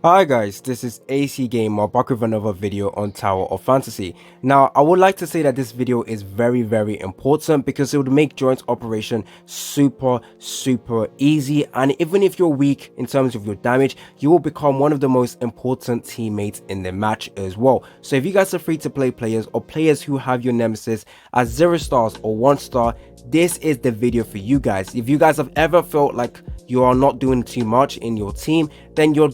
Hi guys, this is AC Gamer back with another video on Tower of Fantasy. Now, I would like to say that this video is very important because it would make joint operation super easy, and even if you're weak in terms of your damage, you will become one of the most important teammates in the match as well. So if you guys are free to play players or players who have your Nemesis as 0 stars or 1 star, this is the video for you guys. If you guys have ever felt like you are not doing too much in your team, then you're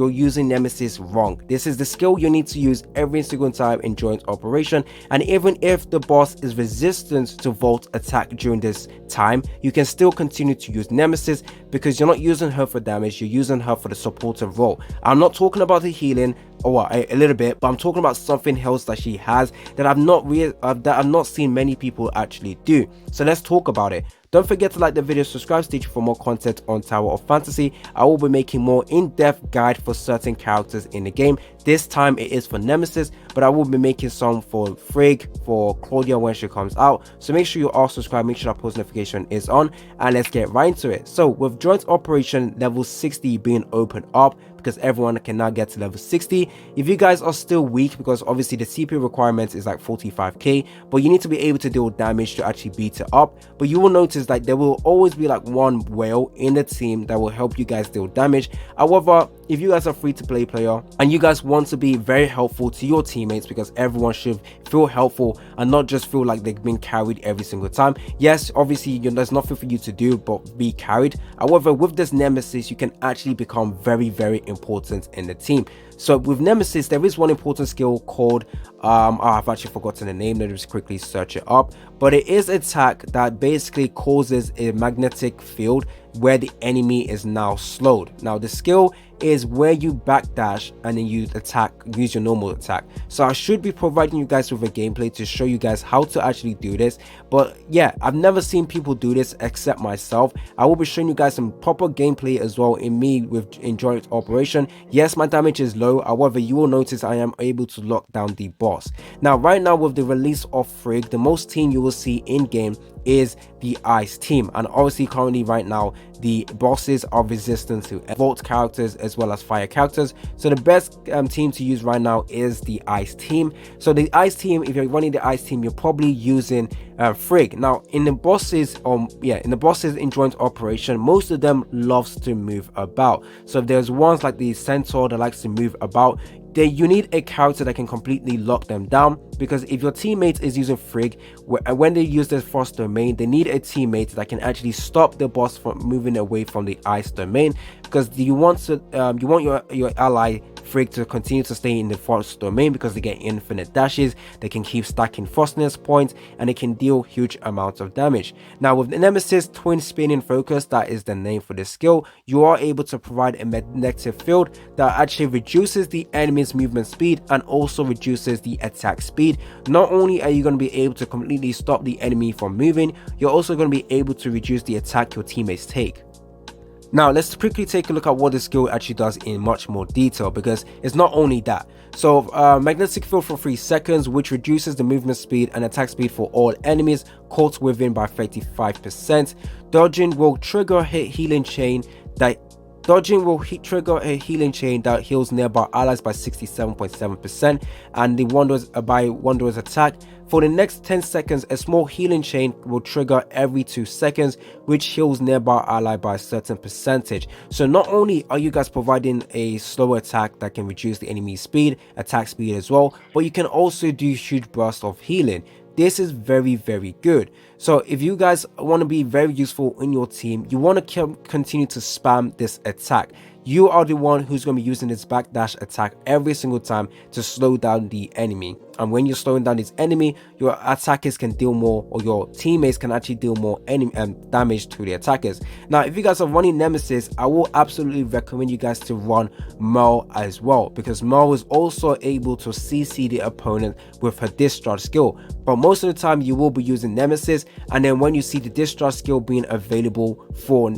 using Nemesis wrong. This is the skill you need to use every single time in joint operation, and even if the boss is resistant to Volt attack during this time, you can still continue to use Nemesis because you're not using her for damage, you're using her for the supportive role. I'm not talking about the healing, or a little bit, but I'm talking about something else that she has that I've not seen many people actually do. So let's talk about it. Don't forget to like the video, subscribe, stay tuned for more content on Tower of Fantasy. I will be making more in-depth guide for certain characters in the game. This time it is for Nemesis, but I will be making some for Frigg, for Claudia when she comes out. So make sure you are subscribed, make sure that post notification is on, and let's get right into it. So with joint operation level 60 being opened up, because everyone can now get to level 60. If you guys are still weak, because obviously the CP requirement is like 45k, but you need to be able to deal damage to actually beat it up. But you will notice like there will always be like one whale in the team that will help you guys deal damage. However, if you guys are free to play player and you guys want to be very helpful to your teammates, because everyone should feel helpful and not just feel like they've been carried every single time. Yes, obviously there's nothing for you to do but be carried. However, with this Nemesis, you can actually become very important in the team. So with Nemesis, there is one important skill called I've actually forgotten the name. Let me just quickly search it up, but it is attack that basically causes a magnetic field where the enemy is now slowed. Now the skill is where you backdash and then you attack, use your normal attack. So I should be providing you guys with a gameplay to show you guys how to actually do this, but yeah, I've never seen people do this except myself. I will be showing you guys some proper gameplay as well in joint operation. Yes, my damage is low, however you will notice I am able to lock down the boss. Now right now with the release of Frigg, the most team you will see in game is the ice team, and obviously currently right now the bosses are resistant to Volt characters as well as fire characters. So the best team to use right now is the ice team. So the ice team, if you're running the ice team, you're probably using Frigg. Now in the bosses in joint operation, most of them loves to move about. So if there's ones like the centaur that likes to move about, you need a character that can completely lock them down, because if your teammate is using Frigg, when they use their frost domain, they need a teammate that can actually stop the boss from moving away from the ice domain, because you want your ally Frigg to continue to stay in the frost domain because they get infinite dashes, they can keep stacking frostness points, and they can deal huge amounts of damage. Now with the Nemesis twin spinning focus, that is the name for this skill, you are able to provide a magnetic field that actually reduces the enemy's movement speed and also reduces the attack speed. Not only are you going to be able to completely stop the enemy from moving, you're also going to be able to reduce the attack your teammates take. Now let's quickly take a look at what the skill actually does in much more detail, because it's not only that. So magnetic field for 3 seconds, which reduces the movement speed and attack speed for all enemies caught within by 35%. Dodging will trigger a healing chain that trigger a healing chain that heals nearby allies by 67.7%, and the Wanderer's attack. For the next 10 seconds, a small healing chain will trigger every 2 seconds, which heals nearby ally by a certain percentage. So not only are you guys providing a slower attack that can reduce the enemy's speed, attack speed as well, but you can also do huge bursts of healing. This is very good. So if you guys want to be very useful in your team, you want to continue to spam this attack. You are the one who's going to be using this backdash attack every single time to slow down the enemy. And when you're slowing down this enemy, your attackers can deal more, or your teammates can actually deal more damage to the attackers. Now if you guys are running Nemesis, I will absolutely recommend you guys to run Merle as well, because Merle is also able to CC the opponent with her discharge skill. But most of the time you will be using Nemesis, and then when you see the discharge skill being available for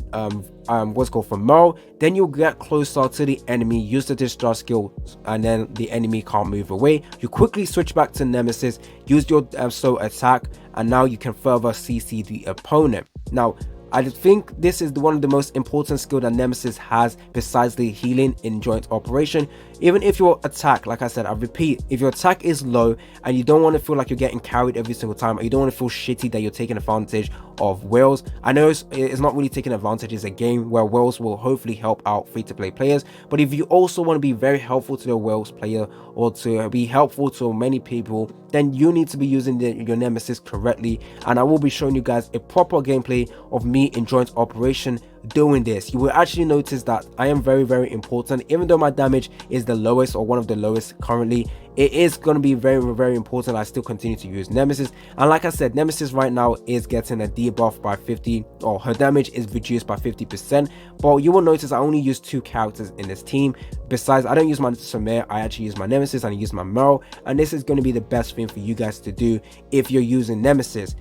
what's called for Merle, then you'll get closer to the enemy, use the discharge skill, and then the enemy can't move away. You quickly switch back to Nemesis, use your slow attack, and now you can further CC the opponent. Now I think this is one of the most important skill that Nemesis has besides the healing in joint operation. Even if your attack, like I said, I repeat, if your attack is low and you don't want to feel like you're getting carried every single time, or you don't want to feel shitty that you're taking advantage of whales. I know it's not really taking advantage, it's a game where whales will hopefully help out free-to-play players, but if you also want to be very helpful to the whales player or to be helpful to many people, then you need to be using your Nemesis correctly. And I will be showing you guys a proper gameplay of me in joint operation doing this. You will actually notice that I am very, very important. Even though my damage is the lowest or one of the lowest currently, it is going to be very, very important. I still continue to use Nemesis, and like I said, Nemesis right now is getting a debuff by 50, or her damage is reduced by 50%. But you will notice I only use 2 characters in this team. Besides, I don't use my Samir, I actually use my Nemesis and I use my Meryl, and this is going to be the best thing for you guys to do if you're using Nemesis.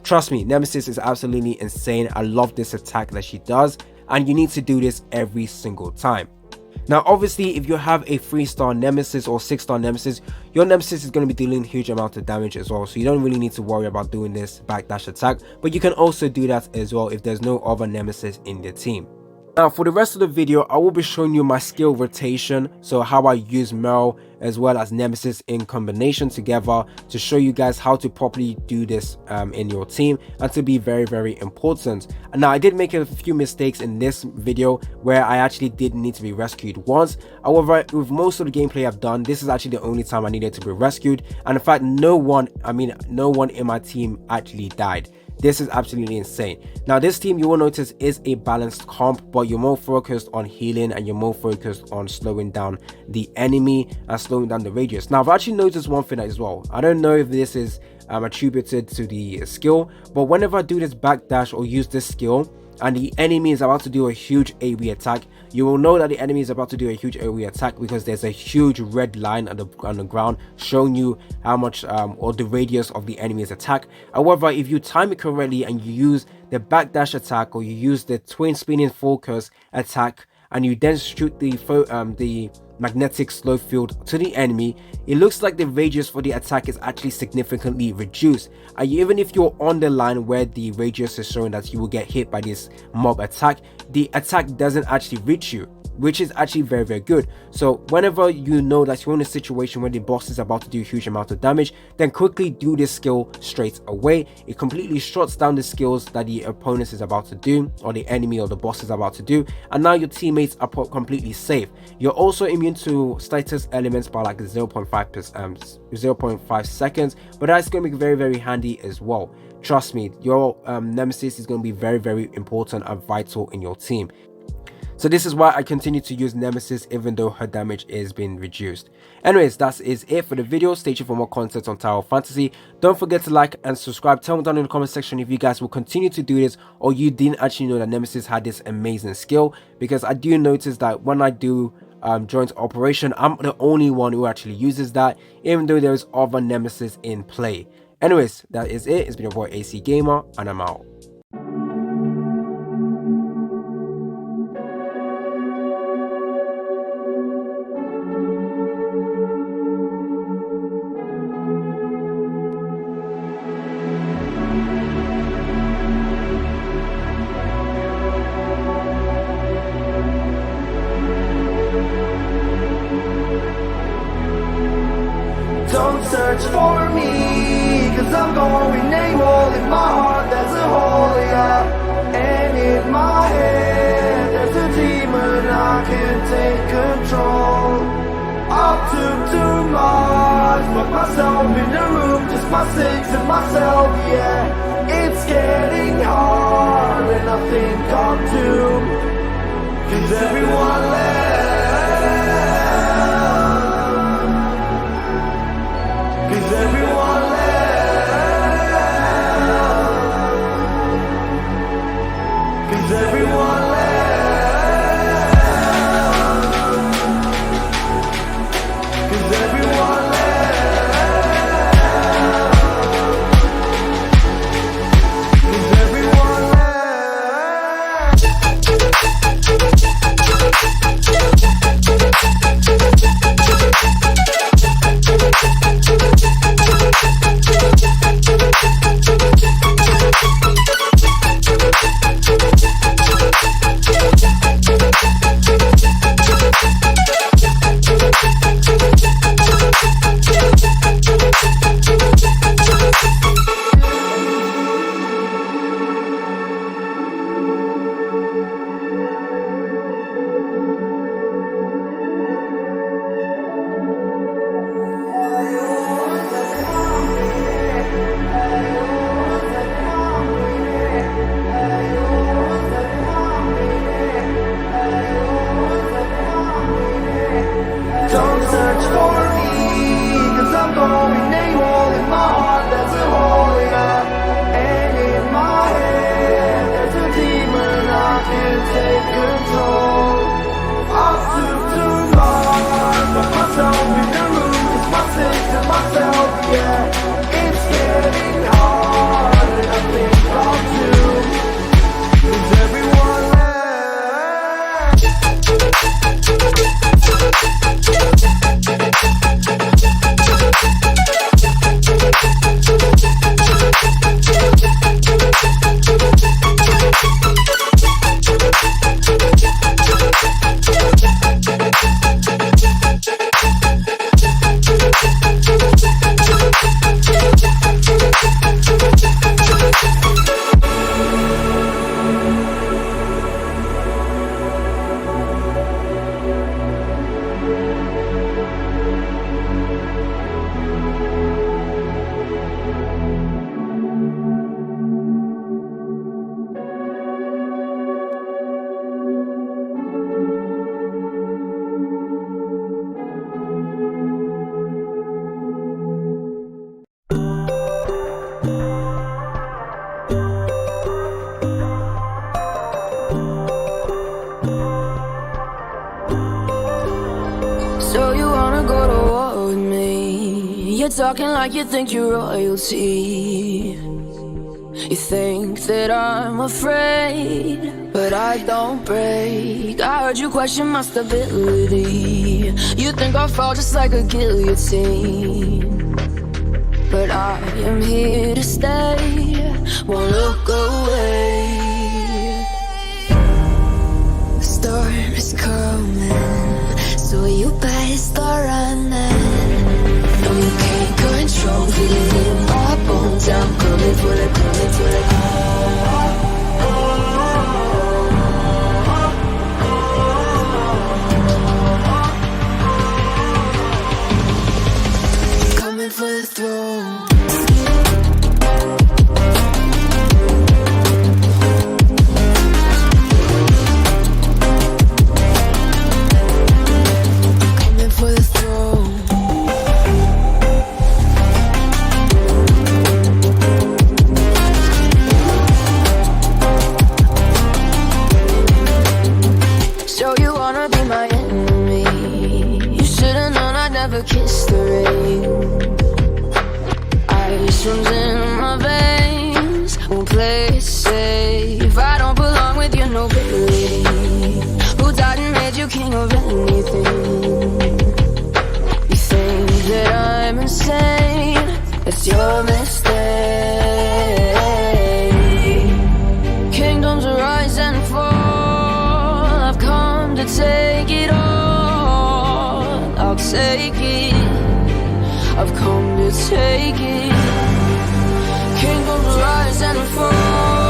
Trust me, Nemesis is absolutely insane. I love this attack that she does, and you need to do this every single time. Now, obviously, if you have a 3-star Nemesis or 6-star Nemesis, your Nemesis is going to be dealing huge amount of damage as well, so you don't really need to worry about doing this backdash attack, but you can also do that as well if there's no other Nemesis in the team. Now, for the rest of the video, I will be showing you my skill rotation, so how I use Meryl as well as Nemesis in combination together, to show you guys how to properly do this in your team, and to be very, very important. And now, I did make a few mistakes in this video where I actually did need to be rescued once. However, with most of the gameplay I've done, this is actually the only time I needed to be rescued, and in fact, no one in my team actually died. This is absolutely insane. Now, this team, you will notice, is a balanced comp, but you're more focused on healing and you're more focused on slowing down the enemy and slowing down the radius. Now, I've actually noticed one thing as well. I don't know if this is attributed to the skill, but whenever I do this backdash or use this skill and the enemy is about to do a huge AoE attack, you will know that the enemy is about to do a huge AoE attack because there's a huge red line on the ground showing you how much or the radius of the enemy's attack. However, if you time it correctly and you use the backdash attack, or you use the twin spinning focus attack, and you then shoot the magnetic slow field to the enemy, it looks like the radius for the attack is actually significantly reduced. And even if you're on the line where the radius is showing that you will get hit by this mob attack, the attack doesn't actually reach you, which is actually very, very good. So whenever you know that you're in a situation where the boss is about to do a huge amount of damage, then quickly do this skill straight away. It completely shuts down the skills that the opponent is about to do, or the enemy or the boss is about to do, and now your teammates are completely safe. You're also immune to status elements by like 0.5 seconds, but that's going to be very, very handy as well. Trust me, your Nemesis is going to be very, very important and vital in your team. So this is why I continue to use Nemesis even though her damage is being reduced. Anyways, that is it for the video. Stay tuned for more content on Tower of Fantasy. Don't forget to like and subscribe. Tell me down in the comment section if you guys will continue to do this, or you didn't actually know that Nemesis had this amazing skill, because I do notice that when I do joint operation, I'm the only one who actually uses that, even though there's other Nemesis in play. Anyways, that is it. It's been your boy AC Gamer, and I'm out. Don't search for me, cause I'm going AWOL. In my heart there's a hole, yeah. And in my head there's a demon, I can't take control. I took too much, put myself in the room, just my six and myself, yeah. It's getting hard and I think I'm doomed, cause everyone left. Cause everyone left. Cause everyone left. Cause everyone left. Cause everyone left. wanna go to war with me? You're talking like you think you're royalty. You think that I'm afraid, but I don't break. I heard you question my stability. You think I'll fall just like a guillotine, but I am here to stay, won't look away. The storm is coming, so you better start running. No, you can't control, feel it in my bones. I'm coming for it, coming for it. Coming for the throne. Coming for the throne. So you wanna be my enemy? You should've known I'd never kiss the rain. Ice runs in my veins, won't play it safe. I don't belong with your nobility. Who died and made you king of anything? You think that I'm insane? It's your mistake. Kingdoms rise and fall, I've come to take it all. I'll take it, I've come to take it. Kingdoms rise and fall.